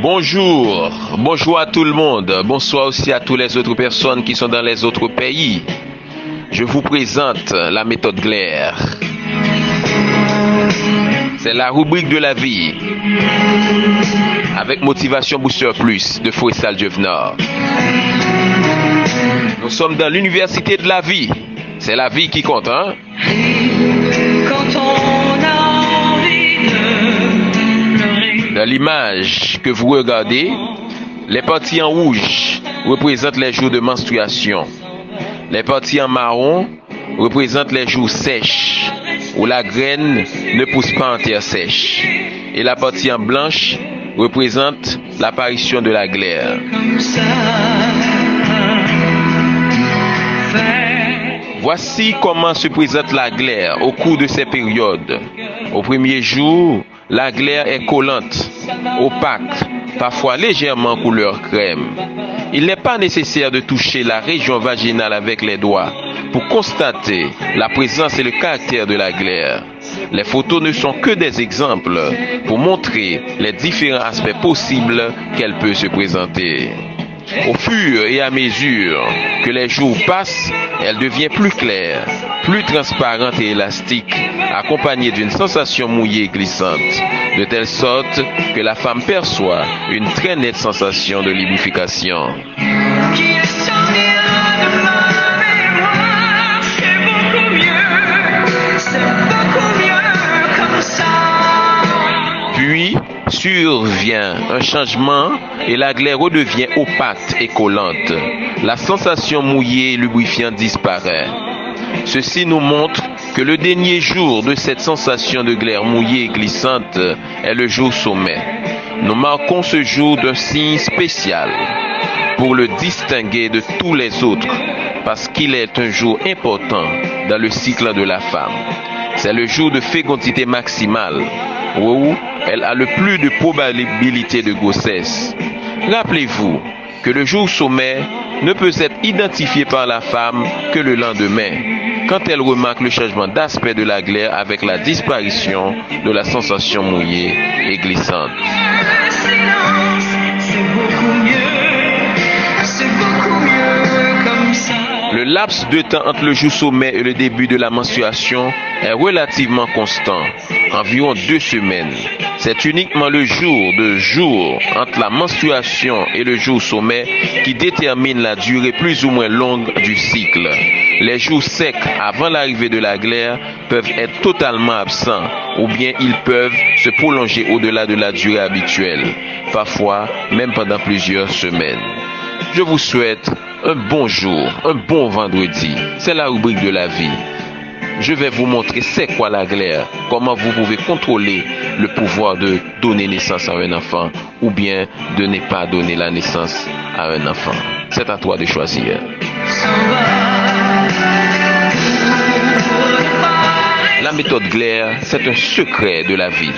Bonjour à tout le monde, bonsoir aussi à toutes les autres personnes qui sont dans les autres pays. Je vous présente la méthode Glaire. C'est la rubrique de la vie, avec Motivation Booster Plus de Forestal Juvenal. Nous sommes dans l'université de la vie. C'est la vie qui compte, hein? Quand on a envie de pleurer. Dans l'image que vous regardez, les parties en rouge représentent les jours de menstruation. Les parties en marron représentent les jours sèches, où la graine ne pousse pas en terre sèche. Et la partie en blanche représente l'apparition de la glaire. Comme ça, Voici comment se présente la glaire au cours de ces périodes. Au premier jour, la glaire est collante, opaque, parfois légèrement couleur crème. Il n'est pas nécessaire de toucher la région vaginale avec les doigts pour constater la présence et le caractère de la glaire. Les photos ne sont que des exemples pour montrer les différents aspects possibles qu'elle peut se présenter. Au fur et à mesure que les jours passent, elle devient plus claire, plus transparente et élastique, accompagnée d'une sensation mouillée et glissante, de telle sorte que la femme perçoit une très nette sensation de lubrification. qui sortira de ma mémoire, c'est beaucoup mieux comme ça. Puis survient un changement et la glaire redevient opaque et collante. La sensation mouillée et lubrifiante disparaît. Ceci nous montre que le dernier jour de cette sensation de glaire mouillée et glissante est le jour sommet. Nous marquons ce jour d'un signe spécial pour le distinguer de tous les autres parce qu'il est un jour important dans le cycle de la femme. C'est le jour de fécondité maximale où elle a le plus de probabilité de grossesse. Rappelez-vous que le jour sommet ne peut être identifié par la femme que le lendemain, quand elle remarque le changement d'aspect de la glaire avec la disparition de la sensation mouillée et glissante. Le silence, c'est beaucoup mieux comme ça. Le laps de temps entre le jour sommet et le début de la menstruation est relativement constant, environ 2 semaines. C'est uniquement le jour entre la menstruation et le jour sommet qui détermine la durée plus ou moins longue du cycle. Les jours secs avant l'arrivée de la glaire peuvent être totalement absents ou bien ils peuvent se prolonger au-delà de la durée habituelle, parfois même pendant plusieurs semaines. Je vous souhaite un bon jour, un bon vendredi. C'est la rubrique de la vie. Je vais vous montrer c'est quoi la glaire, comment vous pouvez contrôler le pouvoir de donner naissance à un enfant ou bien de ne pas donner la naissance à un enfant. C'est à toi de choisir. La méthode Glaire, c'est un secret de la vie.